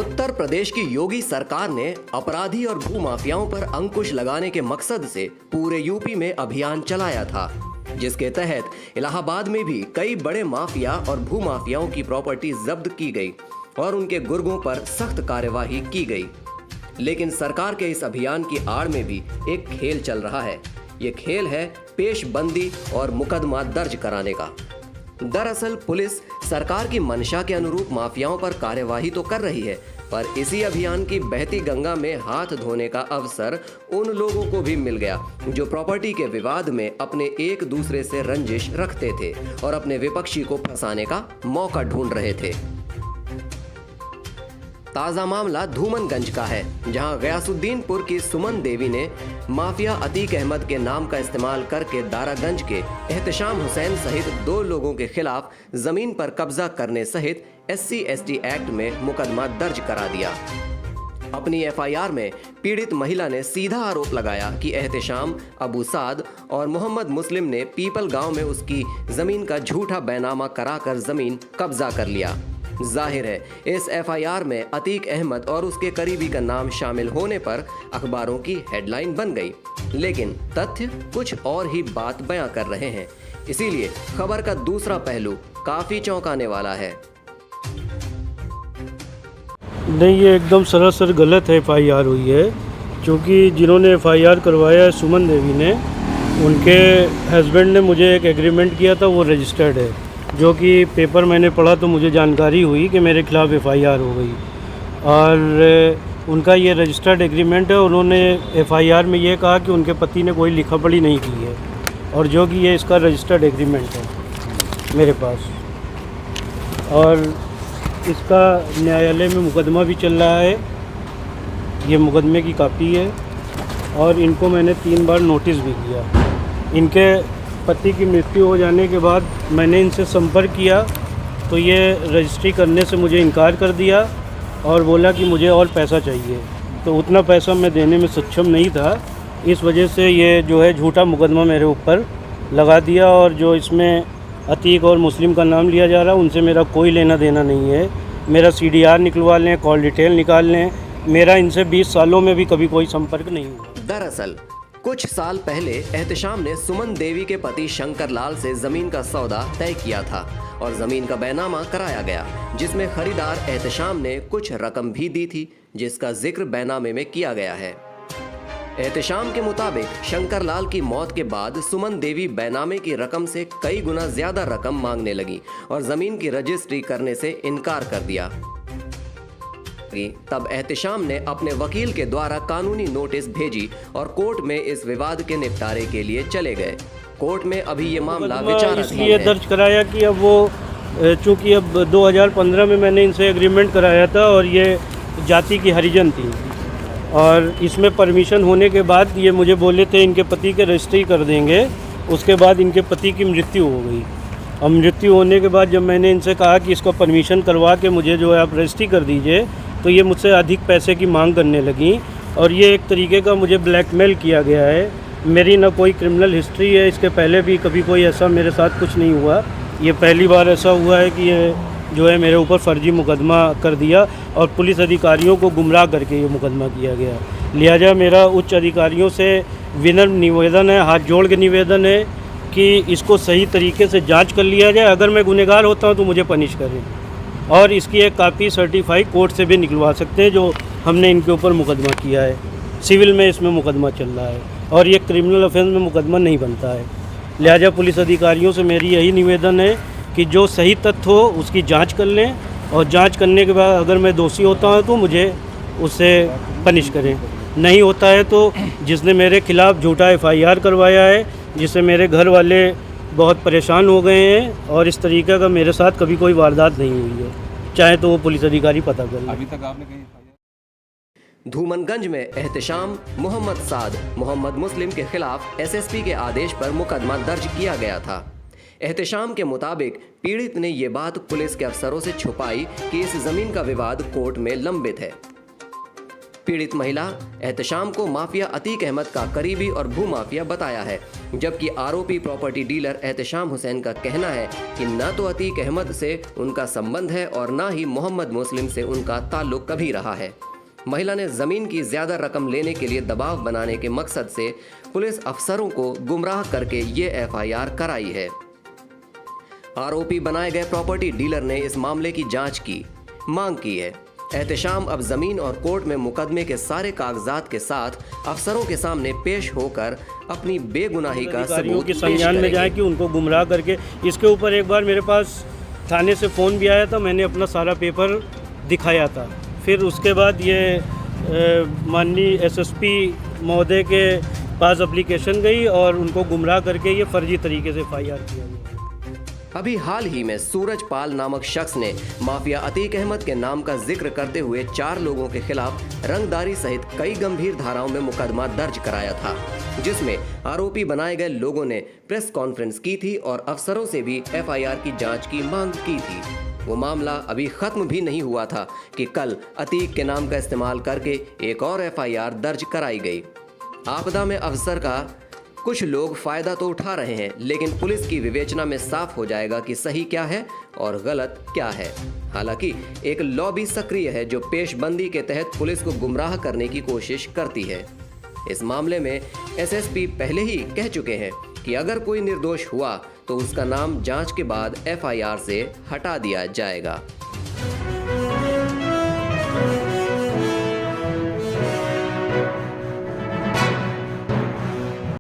उत्तर प्रदेश की योगी सरकार ने अपराधी और भूमाफियाओं पर अंकुश लगाने के मकसद से पूरे यूपी में अभियान चलाया था, जिसके तहत इलाहाबाद में भी कई बड़े माफिया और भूमाफियाओं की प्रॉपर्टी जब्त की गई और उनके गुर्गों पर सख्त कार्यवाही की गई। लेकिन सरकार के इस अभियान की आड़ में भी एक खेल चल रहा है। ये खेल है पेशबंदी और मुकदमा दर्ज कराने का। दरअसल पुलिस सरकार की मंशा के अनुरूप माफियाओं पर कार्यवाही तो कर रही है, पर इसी अभियान की बहती गंगा में हाथ धोने का अवसर उन लोगों को भी मिल गया जो प्रॉपर्टी के विवाद में अपने एक दूसरे से रंजिश रखते थे और अपने विपक्षी को फंसाने का मौका ढूंढ रहे थे। ताजा मामला धूमनगंज का है, जहां गयासुद्दीनपुर की सुमन देवी ने माफिया अतीक अहमद के नाम का इस्तेमाल करके दारागंज के एहतशाम हुसैन सहित 2 लोगों के खिलाफ जमीन पर कब्जा करने सहित SC/ST एक्ट में मुकदमा दर्ज करा दिया। अपनी FIR में पीड़ित महिला ने सीधा आरोप लगाया कि एहतशाम, अबू साद और मोहम्मद मुस्लिम ने पीपल गांव में उसकी जमीन का झूठा बैनामा कराकर जमीन कब्जा कर लिया। जाहिर है इस FIR में अतीक अहमद और उसके करीबी का नाम शामिल होने पर अखबारों की हेडलाइन बन गई, लेकिन तथ्य कुछ और ही बात बयां कर रहे हैं। इसीलिए खबर का दूसरा पहलू काफी चौंकाने वाला है। नहीं, ये एकदम सरासर गलत FIR हुई है, क्योंकि जिन्होंने FIR करवाया है सुमन देवी ने, उनके हस्बैंड ने मुझे एक एग्रीमेंट किया था, वो रजिस्टर्ड है, जो कि पेपर मैंने पढ़ा तो मुझे जानकारी हुई कि मेरे खिलाफ़ FIR हो गई और उनका ये रजिस्टर्ड एग्रीमेंट है। उन्होंने FIR में ये कहा कि उनके पति ने कोई लिखा पढ़ी नहीं की है और जो कि ये इसका रजिस्टर्ड एग्रीमेंट है मेरे पास, और इसका न्यायालय में मुकदमा भी चल रहा है। ये मुकदमे की कापी है और इनको मैंने 3 बार नोटिस भी किया। इनके पति की मृत्यु हो जाने के बाद मैंने इनसे संपर्क किया तो ये रजिस्ट्री करने से मुझे इनकार कर दिया और बोला कि मुझे और पैसा चाहिए, तो उतना पैसा मैं देने में सक्षम नहीं था। इस वजह से ये जो है झूठा मुकदमा मेरे ऊपर लगा दिया और जो इसमें अतीक और मुस्लिम का नाम लिया जा रहा है उनसे मेरा कोई लेना देना नहीं है। मेरा CDR निकलवा लें, कॉल डिटेल निकाल लें, मेरा इनसे 20 सालों में भी कभी कोई संपर्क नहीं हुआ। दरअसल कुछ साल पहले एहतशाम ने सुमन देवी के पति शंकर लाल से जमीन का सौदा तय किया था और जमीन का बैनामा कराया गया, जिसमें खरीदार एहतशाम ने कुछ रकम भी दी थी, जिसका जिक्र बैनामे में किया गया है। एहतशाम के मुताबिक शंकर लाल की मौत के बाद सुमन देवी बैनामे की रकम से कई गुना ज्यादा रकम मांगने लगी और जमीन की रजिस्ट्री करने से इनकार कर दिया। तब एहतशाम ने अपने वकील के द्वारा कानूनी नोटिस भेजी और कोर्ट में इस विवाद के निपटारे के लिए चले गए। कोर्ट में अभी ये मामला विचाराधीन इसलिए दर्ज कराया कि अब वो चूंकि अब 2015 में मैंने इनसे एग्रीमेंट कराया था और ये जाति की हरिजन थी और इसमें परमिशन होने के बाद ये मुझे बोले थे इनके पति के रजिस्ट्री कर देंगे। उसके बाद इनके पति की मृत्यु हो गई। अब मृत्यु होने के बाद जब मैंने इनसे कहा कि इसको परमिशन करवा के मुझे जो है आप रजिस्ट्री कर दीजिए, तो ये मुझसे अधिक पैसे की मांग करने लगी और ये एक तरीके का मुझे ब्लैकमेल किया गया है। मेरी ना कोई क्रिमिनल हिस्ट्री है, इसके पहले भी कभी कोई ऐसा मेरे साथ कुछ नहीं हुआ। ये पहली बार ऐसा हुआ है कि ये जो है मेरे ऊपर फर्जी मुकदमा कर दिया और पुलिस अधिकारियों को गुमराह करके ये मुकदमा किया गया। लिहाजा मेरा उच्च अधिकारियों से विनम्र निवेदन है, हाथ जोड़ के निवेदन है कि इसको सही तरीके से जाँच कर लिया जाए। अगर मैं गुनहगार होता हूँ तो मुझे पनिश करें और इसकी एक कापी सर्टिफाई कोर्ट से भी निकलवा सकते हैं, जो हमने इनके ऊपर मुकदमा किया है। सिविल में इसमें मुकदमा चल रहा है और ये क्रिमिनल ऑफेंस में मुकदमा नहीं बनता है। लिहाजा पुलिस अधिकारियों से मेरी यही निवेदन है कि जो सही तथ्य हो उसकी जांच कर लें और जांच करने के बाद अगर मैं दोषी होता हूं तो मुझे उससे पनिश करें। नहीं होता है तो जिसने मेरे खिलाफ़ झूठा FIR करवाया है, जिससे मेरे घर वाले बहुत परेशान हो गए हैं और इस तरीके का मेरे साथ कभी कोई वारदात नहीं हुई है, चाहे तो वो पुलिस अधिकारी पता कर ले। अभी तक आपने कहीं धूमनगंज में एहतशाम, मोहम्मद साद, मोहम्मद मुस्लिम के खिलाफ SSP के आदेश पर मुकदमा दर्ज किया गया था। एहतशाम के मुताबिक पीड़ित ने ये बात पुलिस के अफसरों से छुपाई कि इस जमीन का विवाद कोर्ट में लंबित है। पीड़ित महिला एहतशाम को माफिया अतीक अहमद का करीबी और भूमाफिया बताया है, जबकि आरोपी प्रॉपर्टी डीलर एहतशाम हुसैन का कहना है कि न तो अतीक अहमद से उनका संबंध है और न ही मोहम्मद मुस्लिम से उनका ताल्लुक कभी रहा है। महिला ने जमीन की ज्यादा रकम लेने के लिए दबाव बनाने के मकसद से पुलिस अफसरों को गुमराह करके ये एफआईआर कराई है। आरोपी बनाए गए प्रॉपर्टी डीलर ने इस मामले की जांच की मांग की है। एहतशाम अब जमीन और कोर्ट में मुकदमे के सारे कागजात के साथ अफसरों के सामने पेश होकर अपनी बेगुनाही का सबूत के पेश संज्ञान में करेंगे। जाए कि उनको गुमराह करके। इसके ऊपर एक बार मेरे पास थाने से फ़ोन भी आया था, मैंने अपना सारा पेपर दिखाया था। फिर उसके बाद ये माननीय एसएसपी महोदय के पास एप्लीकेशन गई और उनको गुमराह करके ये फर्जी तरीके से एफआईआर किया गया। अभी हाल ही में सूरज पाल नामक शख्स ने माफिया अतीक अहमद के नाम का जिक्र करते हुए 4 लोगों के खिलाफ रंगदारी सहित कई गंभीर धाराओं में मुकदमा दर्ज कराया था, जिसमें आरोपी बनाए गए लोगों ने प्रेस कॉन्फ्रेंस की थी और अफसरों से भी एफआईआर की जांच की मांग की थी। वो मामला अभी खत्म भी नहीं हुआ था कि कल अतीक के नाम का इस्तेमाल करके एक और एफआईआर दर्ज कराई गई। आपदा में अफसर का कुछ लोग फायदा तो उठा रहे हैं, लेकिन पुलिस की विवेचना में साफ हो जाएगा कि सही क्या है और गलत क्या है। हालांकि एक लॉबी सक्रिय है जो पेशबंदी के तहत पुलिस को गुमराह करने की कोशिश करती है। इस मामले में एसएसपी पहले ही कह चुके हैं कि अगर कोई निर्दोष हुआ तो उसका नाम जांच के बाद एफआईआर से हटा दिया जाएगा।